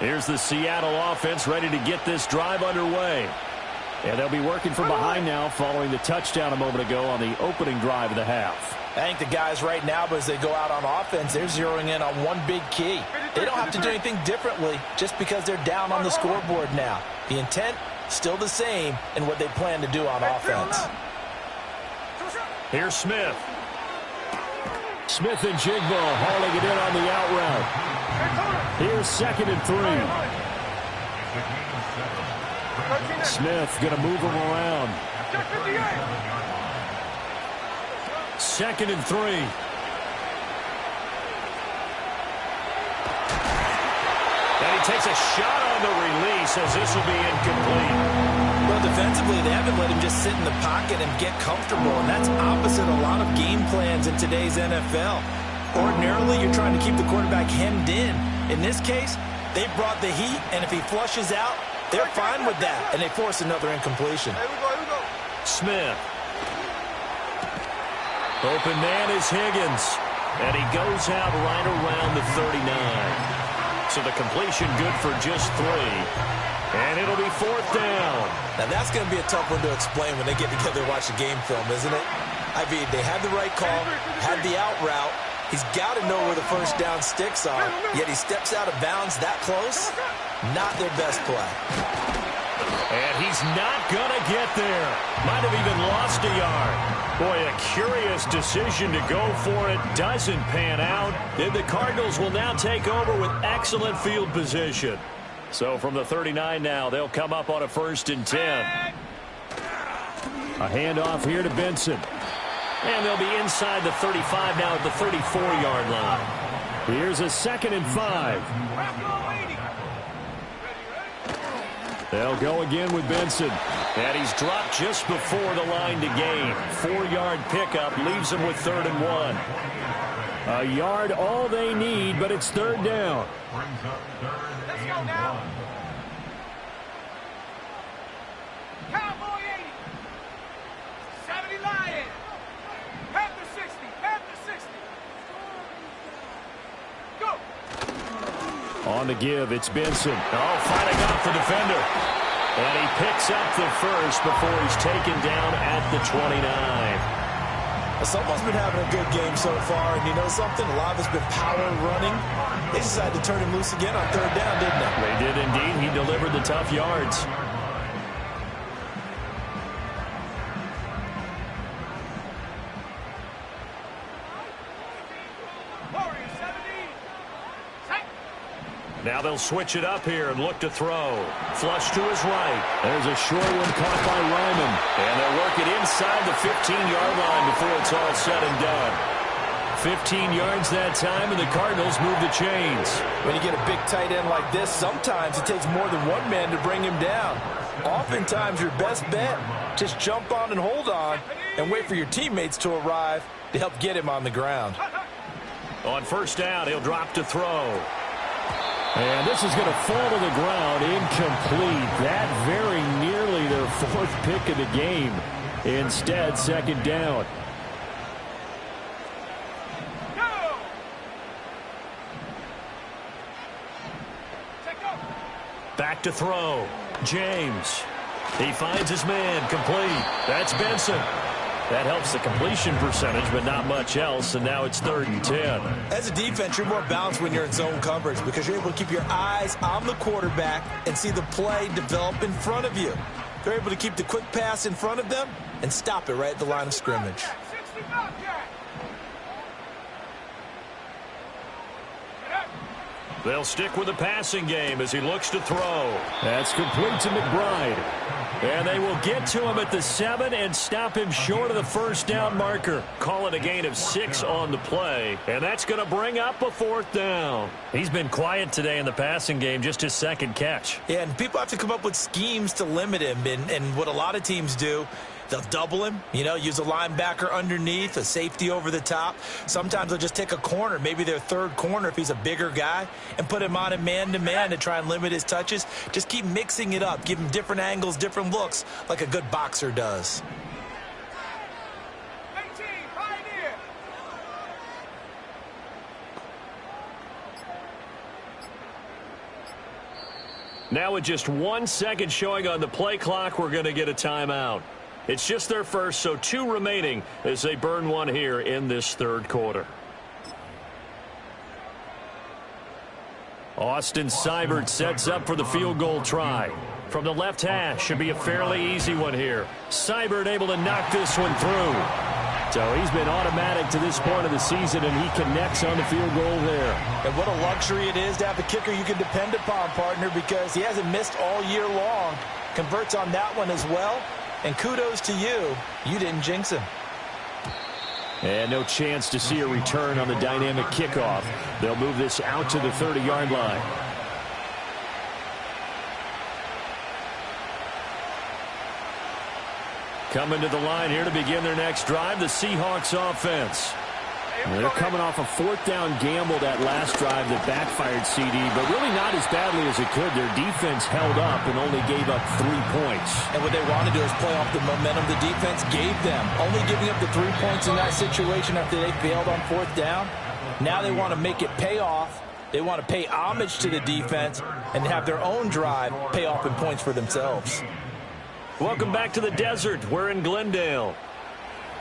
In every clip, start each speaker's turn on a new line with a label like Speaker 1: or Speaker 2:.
Speaker 1: Here's the Seattle offense ready to get this drive underway. And they'll be working from behind now following the touchdown a moment ago on the opening drive of the half.
Speaker 2: I think the guys right now, as they go out on offense, they're zeroing in on one big key. They don't have to do anything differently just because they're down on the scoreboard now. The intent, still the same in what they plan to do on offense.
Speaker 1: Here's Smith. Smith and Jigbo hauling it in on the out route. Here's 2nd and 3. Smith going to move him around. 2nd and 3. And he takes a shot on the release as this will be incomplete.
Speaker 2: Well, defensively, they haven't let him just sit in the pocket and get comfortable, and that's opposite a lot of game plans in today's NFL. Ordinarily, you're trying to keep the quarterback hemmed in. In this case, they brought the heat, and if he flushes out, they're fine with that, and they force another incompletion.
Speaker 3: Here we go.
Speaker 1: Smith. Open man is Higgins, and he goes out right around the 39. So the completion good for just 3. And it'll be 4th down.
Speaker 2: Now that's going to be a tough one to explain when they get together and watch the game film, isn't it? I mean, they had the right call, had the out route. He's got to know where the first down sticks are, yet he steps out of bounds that close. Not their best play.
Speaker 1: And he's not going to get there. Might have even lost a yard. Boy, a curious decision to go for it. Doesn't pan out. Then the Cardinals will now take over with excellent field position. So from the 39 now, they'll come up on a 1st and 10. A handoff here to Benson. And they'll be inside the 35 now at the 34-yard line. Here's a 2nd and 5. They'll go again with Benson. And he's dropped just before the line to gain. 4-yard pickup leaves him with 3rd and 1. A yard all they need, but it's 3rd down.
Speaker 3: Let's go now. Cowboy 80. 70 Lion. Panther 60. Panther 60. Go.
Speaker 1: On the give, it's Benson. Oh, fighting off the defender. And he picks up the first before he's taken down at the 29.
Speaker 2: Someone's been having a good game so far, and you know something? A lot of it's been power running. They decided to turn him loose again on 3rd down, didn't they?
Speaker 1: They did indeed. He delivered the tough yards. Now they'll switch it up here and look to throw. Flush to his right. There's a short one caught by Ryman. And they'll work it inside the 15-yard line before it's all said and done. 15 yards that time, and the Cardinals move the chains.
Speaker 2: When you get a big tight end like this, sometimes it takes more than one man to bring him down. Oftentimes, your best bet, just jump on and hold on and wait for your teammates to arrive to help get him on the ground.
Speaker 1: On 1st down, he'll drop to throw. And this is going to fall to the ground, incomplete. That very nearly their 4th pick of the game. Instead, 2nd down. Back to throw. James. He finds his man, complete. That's Benson. That helps the completion percentage, but not much else, and now it's 3rd and 10.
Speaker 2: As a defense, you're more balanced when you're in zone coverage because you're able to keep your eyes on the quarterback and see the play develop in front of you. They're able to keep the quick pass in front of them and stop it right at the line of scrimmage.
Speaker 1: They'll stick with the passing game as he looks to throw. That's complete to McBride. And they will get to him at the 7 and stop him short of the 1st down marker. Call it a gain of 6 on the play. And that's going to bring up a 4th down. He's been quiet today in the passing game, just his 2nd catch.
Speaker 2: Yeah, and people have to come up with schemes to limit him. And what a lot of teams do, they'll double him, use a linebacker underneath, a safety over the top. Sometimes they'll just take a corner, maybe their 3rd corner if he's a bigger guy, and put him on a man-to-man to try and limit his touches. Just keep mixing it up, give him different angles, different looks, like a good boxer does.
Speaker 3: 18, Pioneer.
Speaker 1: Now with just 1 second showing on the play clock, we're going to get a timeout. It's just their first, so 2 remaining as they burn one here in this third quarter. Austin Seibert sets up for the field goal try. From the left hash, should be a fairly easy one here. Seibert able to knock this one through. So he's been automatic to this point of the season, and he connects on the field goal there.
Speaker 2: And what a luxury it is to have a kicker you can depend upon, partner, because he hasn't missed all year long. Converts on that one as well. And kudos to you. You didn't jinx him.
Speaker 1: And no chance to see a return on the dynamic kickoff. They'll move this out to the 30-yard line. Coming to the line here to begin their next drive, the Seahawks offense. They're coming off a 4th down gamble that last drive that backfired CD, but really not as badly as it could. Their defense held up and only gave up 3 points.
Speaker 2: And what they want to do is play off the momentum the defense gave them. Only giving up the 3 points in that situation after they failed on 4th down. Now they want to make it pay off. They want to pay homage to the defense and have their own drive pay off in points for themselves.
Speaker 1: Welcome back to the desert. We're in Glendale.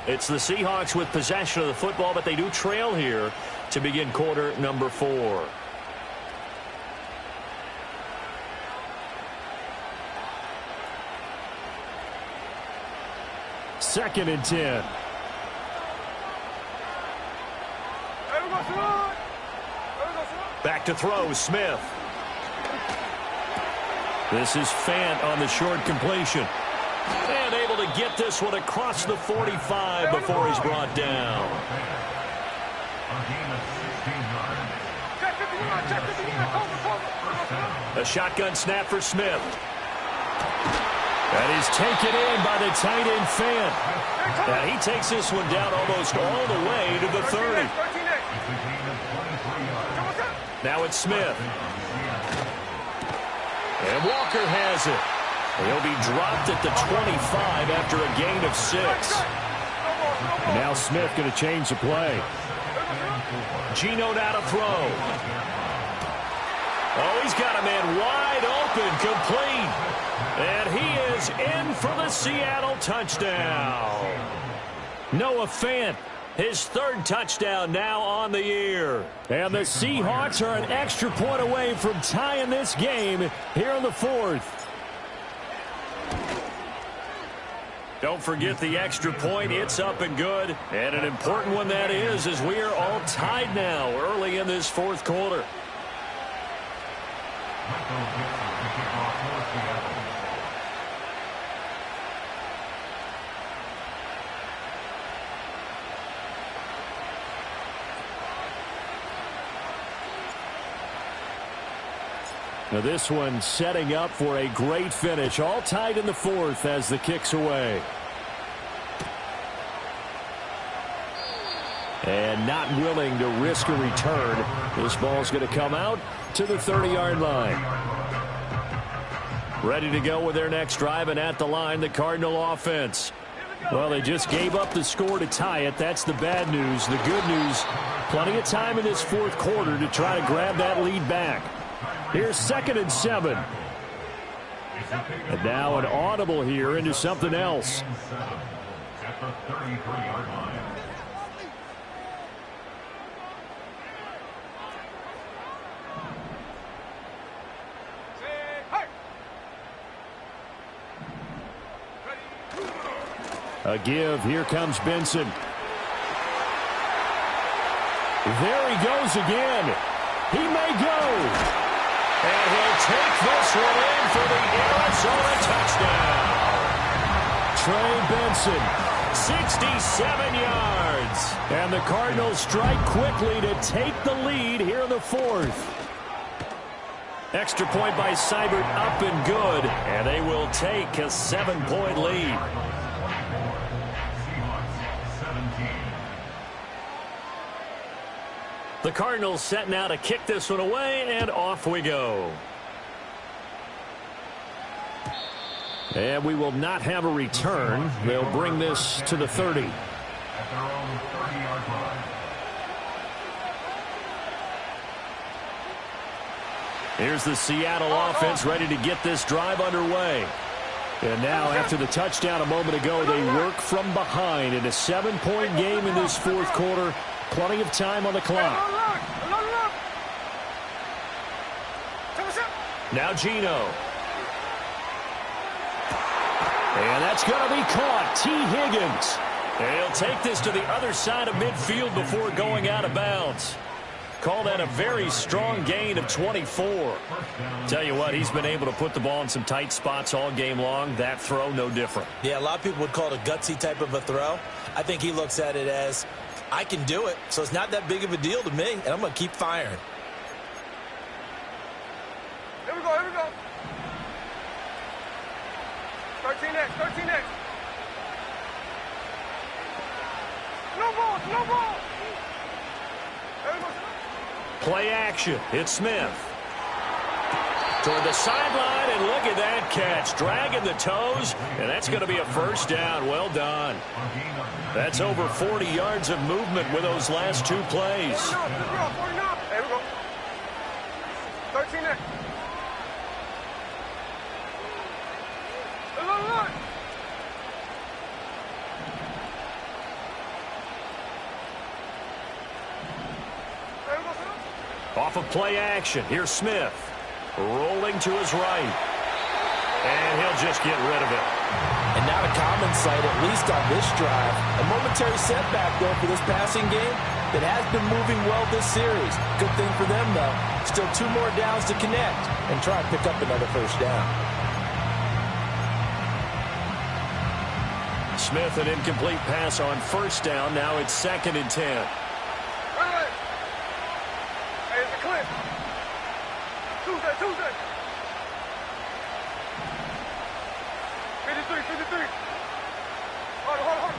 Speaker 1: It's the Seahawks with possession of the football, but they do trail here to begin quarter number 4. Second and 10. Back to throw, Smith. This is Fant on the short completion. And able to get this one across the 45 before he's brought down. A shotgun snap for Smith. And he's taken in by the tight end Fant. And he takes this one down almost all the way to the 30. Now it's Smith. And Walker has it. He'll be dropped at the 25 after a gain of 6. And now Smith going to change the play. Geno now to throw. Oh, he's got a man wide open, complete. And he is in for the Seattle touchdown. Noah Fant, his 3rd touchdown now on the year. And the Seahawks are an extra point away from tying this game here in the 4th. Don't forget the extra point. It's up and good. And an important one that is, as we are all tied now early in this 4th quarter. Now this one setting up for a great finish. All tied in the 4th as the kick's away. And not willing to risk a return. This ball's going to come out to the 30-yard line. Ready to go with their next drive, and at the line, the Cardinal offense. Well, they just gave up the score to tie it. That's the bad news. The good news, plenty of time in this 4th quarter to try to grab that lead back. Here's 2nd and 7. And now an audible here into something else.
Speaker 3: At the 33-yard line.
Speaker 1: A give. Here comes Benson. There he goes again. He may go. And he'll take this one in for the Arizona touchdown. Trey Benson, 67 yards. And the Cardinals strike quickly to take the lead here in the 4th. Extra point by Seibert up and good. And they will take a 7-point lead. The Cardinals set now to kick this one away, and off we go. And we will not have a return. They'll bring this to the 30.
Speaker 3: At their own 30-yard line.
Speaker 1: Here's the Seattle offense ready to get this drive underway. And now, after the touchdown a moment ago, they work from behind in a 7-point game in this fourth quarter. Plenty of time on the clock. Now Geno. And that's going to be caught. T. Higgins. And he'll take this to the other side of midfield before going out of bounds. Call that a very strong gain of 24. Tell you what, he's been able to put the ball in some tight spots all game long. That throw, no different.
Speaker 2: Yeah, a lot of people would call it a gutsy type of a throw. I think he looks at it as, I can do it, so it's not that big of a deal to me, and I'm going to keep firing.
Speaker 4: Here we go, here we go. 13X, 13X. No ball, no ball. Here we go.
Speaker 1: Play action. It's Smith. Toward the sideline, and look at that catch. Dragging the toes, and that's going to be a first down. Well done. That's over 40 yards of movement with those last two plays.
Speaker 4: 49, there we go. 13X. Look.
Speaker 1: Off of play action. Here's Smith. Rolling to his right. And he'll just get rid of it.
Speaker 2: And not a common sight, at least on this drive. A momentary setback, though, for this passing game that has been moving well this series. Good thing for them, though. Still 2 more downs to connect and try and pick up another first down.
Speaker 1: Smith, an incomplete pass on first down. Now it's 2nd and 10.
Speaker 4: Hey, it's a clip. Tuesday. 53. Hold on.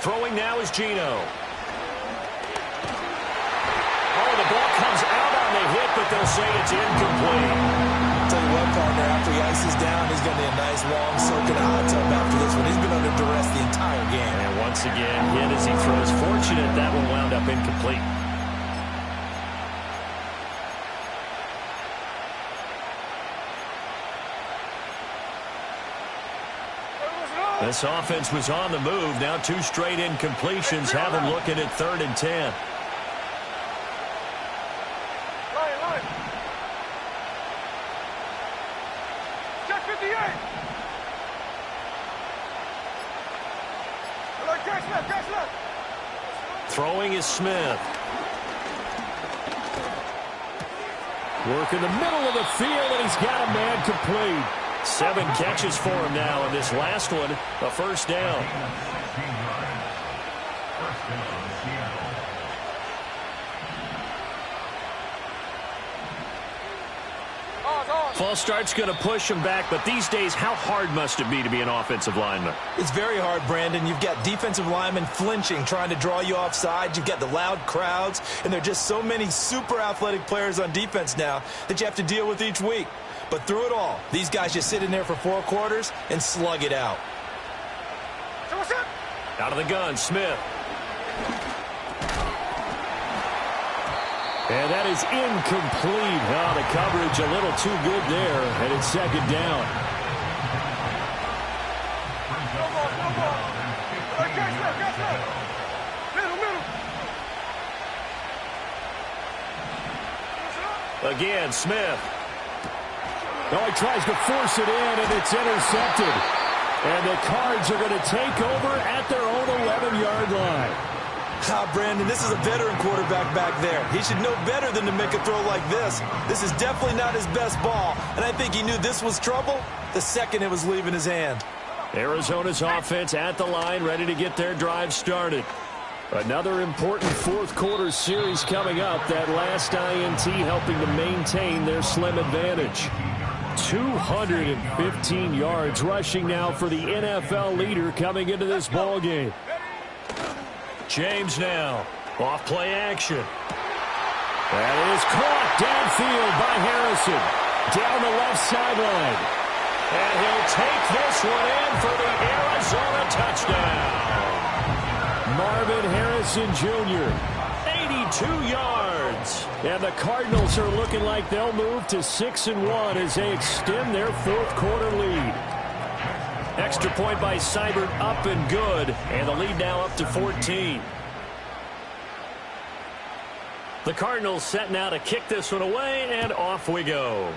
Speaker 1: Throwing now is Geno. Oh, the ball comes out on the hit, but they'll say it's incomplete.
Speaker 2: Tell you what, partner, after he ices down, he's going to need a nice long soak in the hot tub after this one. He's been under duress the entire game.
Speaker 1: And once again, hit as he throws. Fortunate that one wound up incomplete. This offense was on the move. Now 2 straight incompletions have them looking at 3rd and 10.
Speaker 4: Line. Check 58. Catch left.
Speaker 1: Throwing is Smith. Work in the middle of the field, and he's got a man complete. 7 catches for him now, and this last one, a first down. False start's going to push him back, but these days, how hard must it be to be an offensive lineman?
Speaker 2: It's very hard, Brandon. You've got defensive linemen flinching, trying to draw you offside. You've got the loud crowds, and there are just so many super athletic players on defense now that you have to deal with each week. But through it all, these guys just sit in there for 4 quarters and slug it out.
Speaker 1: Out of the gun, Smith. And that is incomplete. Oh, the coverage a little too good there, and it's 2nd down. Again, Smith. Oh, he tries to force it in, and it's intercepted. And the Cards are going to take over at their own 11-yard line.
Speaker 2: Brandon, this is a veteran quarterback back there. He should know better than to make a throw like this. This is definitely not his best ball, and I think he knew this was trouble the second it was leaving his hand.
Speaker 1: Arizona's offense at the line, ready to get their drive started. Another important fourth quarter series coming up. That last INT helping to maintain their slim advantage. 215 yards rushing now for the NFL leader coming into this ball game. James now off play action. That is caught downfield by Harrison. Down the left sideline. And he'll take this one in for the Arizona touchdown. Marvin Harrison Jr., 82 yards. yards. And the Cardinals are looking like they'll move to 6-1 as they extend their fourth quarter lead. Extra point by Seibert, up and good. And the lead now up to 14. The Cardinals set now to kick this one away, and off we go.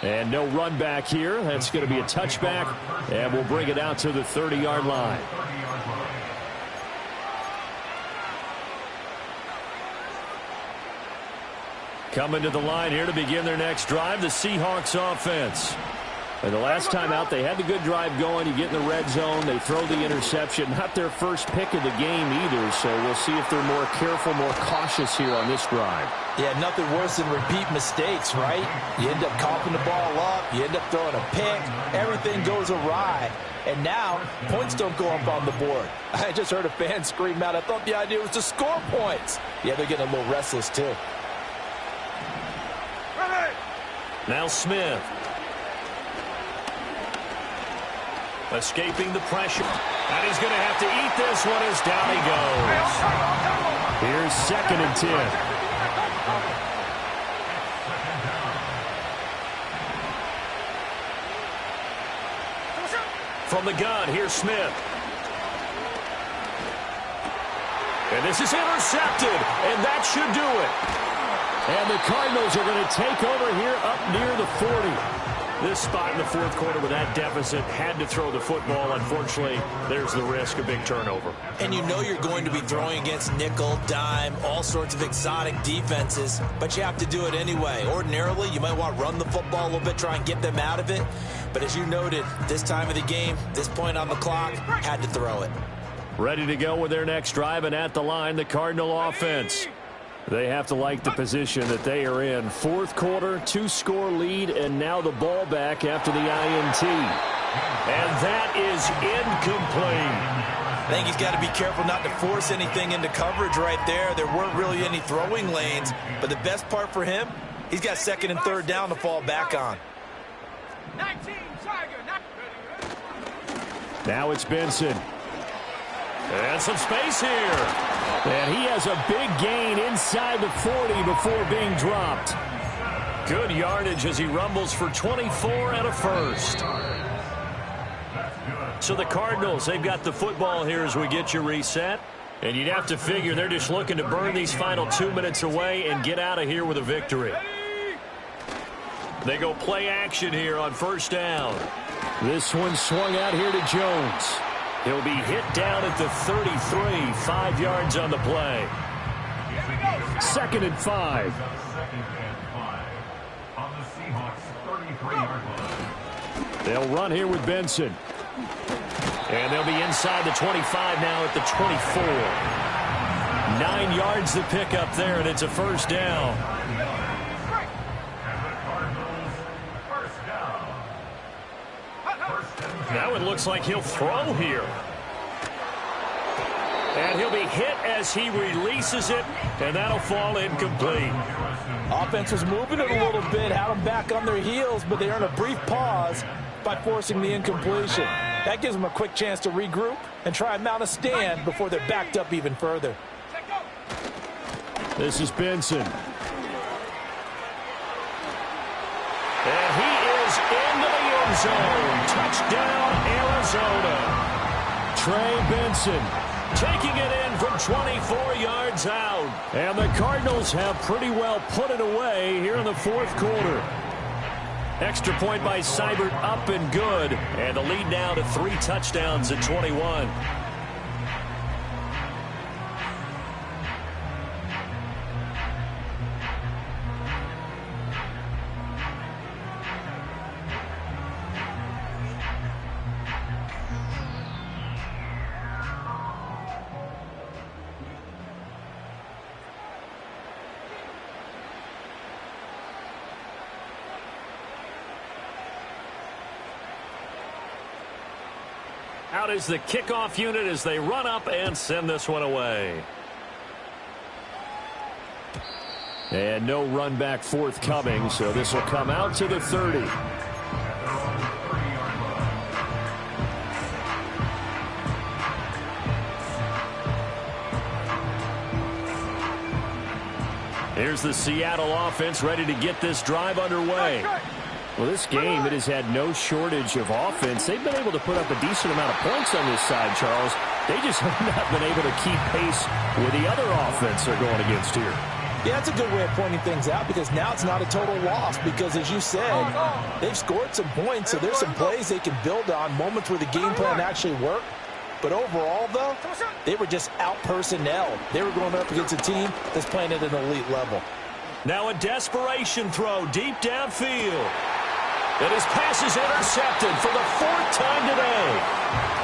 Speaker 1: And no run back here. That's going to be a touchback, and we'll bring it out to the 30-yard line. Coming to the line here to begin their next drive, the Seahawks offense. And the last time out, they had the good drive going. You get in the red zone, they throw the interception. Not their first pick of the game either, so we'll see if they're more careful, more cautious here on this drive.
Speaker 2: Yeah, nothing worse than repeat mistakes, right? You end up coughing the ball up, you end up throwing a pick, everything goes awry. And now, points don't go up on the board. I just heard a fan scream out, I thought the idea was to score points. Yeah, they're getting a little restless too.
Speaker 1: Now Smith. Escaping the pressure. And he's going to have to eat this one as down he goes. Here's 2nd and 10. From the gun, here's Smith. And this is intercepted, and that should do it. And the Cardinals are going to take over here up near the 40. This spot in the fourth quarter with that deficit, had to throw the football. Unfortunately, there's the risk of big turnover.
Speaker 2: And you know you're going to be throwing against nickel, dime, all sorts of exotic defenses, but you have to do it anyway. Ordinarily, you might want to run the football a little bit, try and get them out of it. But as you noted, this time of the game, this point on the clock, had to throw it.
Speaker 1: Ready to go with their next drive, and at the line, the Cardinal offense. They have to like the position that they are in. Fourth quarter, 2-score lead, and now the ball back after the INT. And that is incomplete.
Speaker 2: I think he's got to be careful not to force anything into coverage right there. There weren't really any throwing lanes, but the best part for him, he's got 2nd and 3rd down to fall back on.
Speaker 1: Now it's Benson. And some space here. And he has a big gain inside the 40 before being dropped. Good yardage as he rumbles for 24 and a first. So the Cardinals, they've got the football here as we get you reset. And you'd have to figure they're just looking to burn these final 2 minutes away and get out of here with a victory. They go play action here on first down. This one swung out here to Jones. He'll be hit down at the 33, 5 yards on the play. 2nd and 5.
Speaker 3: On the Seahawks 33-yard line.
Speaker 1: They'll run here with Benson. And they'll be inside the 25 now at the 24. 9 yards to pick up there, and it's a first down. Now it looks like he'll throw here. And he'll be hit as he releases it, and that'll fall incomplete.
Speaker 2: Offense was moving it a little bit, had them back on their heels, but they earned a brief pause by forcing the incompletion. That gives them a quick chance to regroup and try and mount a stand before they're backed up even further.
Speaker 1: This is Benson. And he is into the end zone. Touchdown, Arizona. Trey Benson taking it in from 24 yards out. And the Cardinals have pretty well put it away here in the fourth quarter. Extra point by Seibert, up and good. And the lead now to 3 touchdowns at 21. Out is the kickoff unit as they run up and send this one away. And no run back forthcoming, so this will come out to the 30. Here's the Seattle offense ready to get this drive underway.
Speaker 5: Well, this game, it has had no shortage of offense. They've been able to put up a decent amount of points on this side, Charles. They just have not been able to keep pace with the other offense they're going against here.
Speaker 2: Yeah, that's a good way of pointing things out because now it's not a total loss because, as you said, they've scored some points, so there's some plays they can build on, moments where the game plan actually worked. But overall, though, they were just out-personnel. They were going up against a team that's playing at an elite level.
Speaker 1: Now a desperation throw deep downfield. And his pass is intercepted for the 4th time today.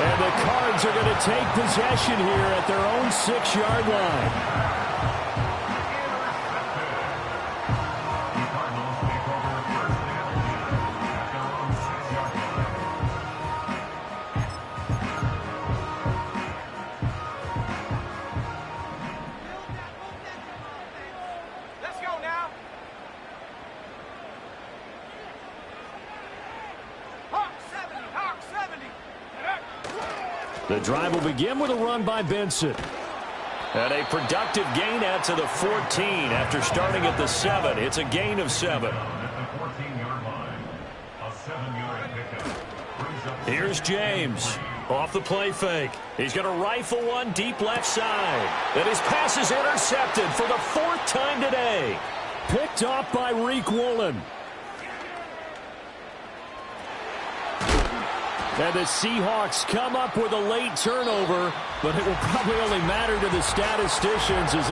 Speaker 5: And the Cards are going to take possession here at their own 6-yard line.
Speaker 4: Let's go now. Hawk 70, Hawk 70.
Speaker 1: The drive will begin with a run by Benson. And a productive gain out to the 14 after starting at the 7. It's a gain of 7.
Speaker 3: At the 14-yard line, a 7-yard pickup.
Speaker 1: Here's James off the play fake. He's going to rifle one deep left side. And his pass is intercepted for the 4th time today.
Speaker 5: Picked off by Riq Woolen. And the Seahawks come up with a late turnover, but it will probably only matter to the statisticians as